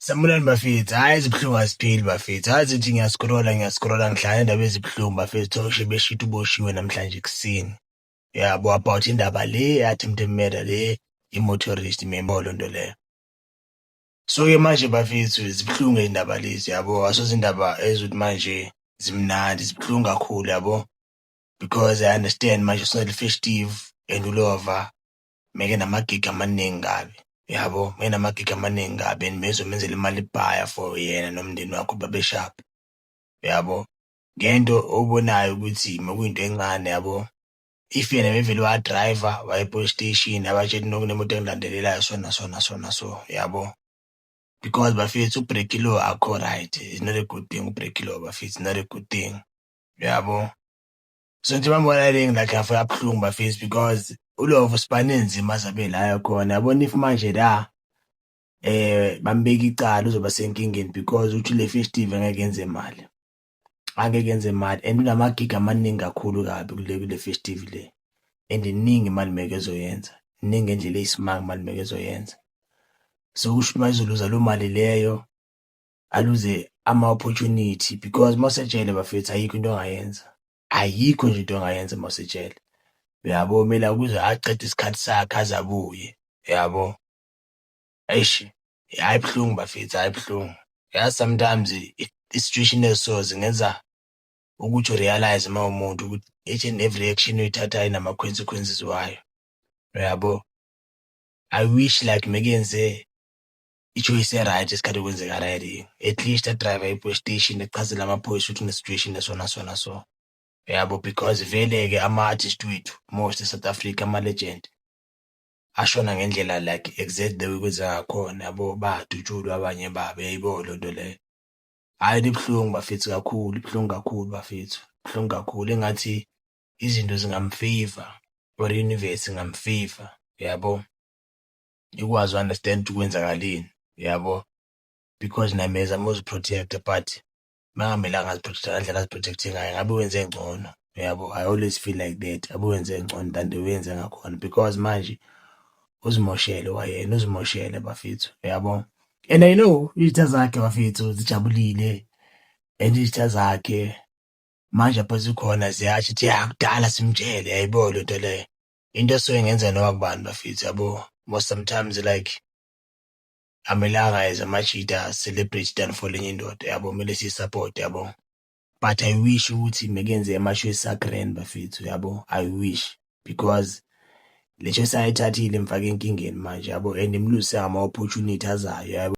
Sanibonani bafethu, hhayi izibuhlungu azipheli bafethu. Hayi zithi ngiyaskrola ngihlangana nendaba ezibuhlungu bafethu. Thole beshit uboshiwe namhlanje ekuseni. Yabo about indaba le attempted murder le i-motorist memolo nto leyo. So-ke manje bafethu zibuhlungu iy'ndaba lezi yabo. Asoze indaba ezokuthi manje zimnandi, zibuhlungu kakhulu yabo. Because I understand manje festive and ulova meke namagigi amaningi kabi. Yabo, menamagigi amaningi kabi and bezomenzela imali ebhaya for yena nomndeni wakho babeshapha. Yabo, ngento obonayo ukuthi makuyinto encane yabo. If yena bevele wa-driver waya e-police station abatshela nokunemoto engilandelelayo so yabo. Because bafethu u-break law akho right. It's not a good thing u-break law bafethu, it's not a good thing. Yabo. So nje bambona le ngilakhe ngafika kabuhlungu bafethu because uLovo sibaninzi mazabe la khona. Yabona if manje la bambeka icala uzoba senkingeni because uthi le festive angeke yenze imali. Angeke yenze imali and unamagigi amaningi kakhulu kabi kule festive le. And iningi imali meke ezoyenza. Iningi ngendlela eyisimanga imali meke ezoyenza. So kusho ukuthi mayizoluza lo mali leyo aluze ama-opportunity because mawusejele bafethu ayikho into ongayenza. Ayikho nje into ongayenza mawusejele. Yabo kumele ukuze acede isikhathi sakhe aze abuye. Yabo. Eish, hayi buhlungu bafethu, hayi buhlungu. Yeah, sometimes i-situation eso zingenza ukuthi urealize uma umuntu ukuthi each and every action uyithathayo inama-consequences wayo. Yabo. I wish like mekenze i-choice e-right isikhathi kwenzeka right. At least adrive e-police station echazela amaphoyisa ukuthi une-situation so. Yabo, because vele-ke ama-artist wethu most e-South Africa ama-legend ashona ngendlela like exact the way kwenzeka ngakhona yabo, badutshulwa abanye babo yayibo loo nto leyo. Hhayi libuhlungu bafethu kakhulu, ibuhlungu kakhulu bafethu, ibuhlungu kakhulu engathi izinto zingamfavor or i-universe ingamfavor yabo, ikwazi u-understand ukuthi kwenzakaleni yabo, because naye mezama uzi-protect-a but makungamelanga azi-protect-a ngendlela azi-protect-e ngayo ngabe wenze ngcono yabo. I always feel like that, abe wenze ngcono than the way wenze ngakhona because manje uzimoshele wayena, uzimoshele bafethu yabo. And I know izitha zakhe bafethu zijabulile and izitha zakhe manje apha zikhona ziyasho ukuthi ya kudala simtshele yayibo loo nto leyo. Into esuke ngenza noma kubani bafethu yabo. Most sometimes like amelanga as amachita celebrate downfall enye indoda yabo, kumele siyi-support yabo. But I wish ukuthi mekenze ama-choice a-grand bafethu yabo. I wish because le choice ayithathile imfake enkingeni manje yabo and imluzise ngama-opportunity azayo yabo.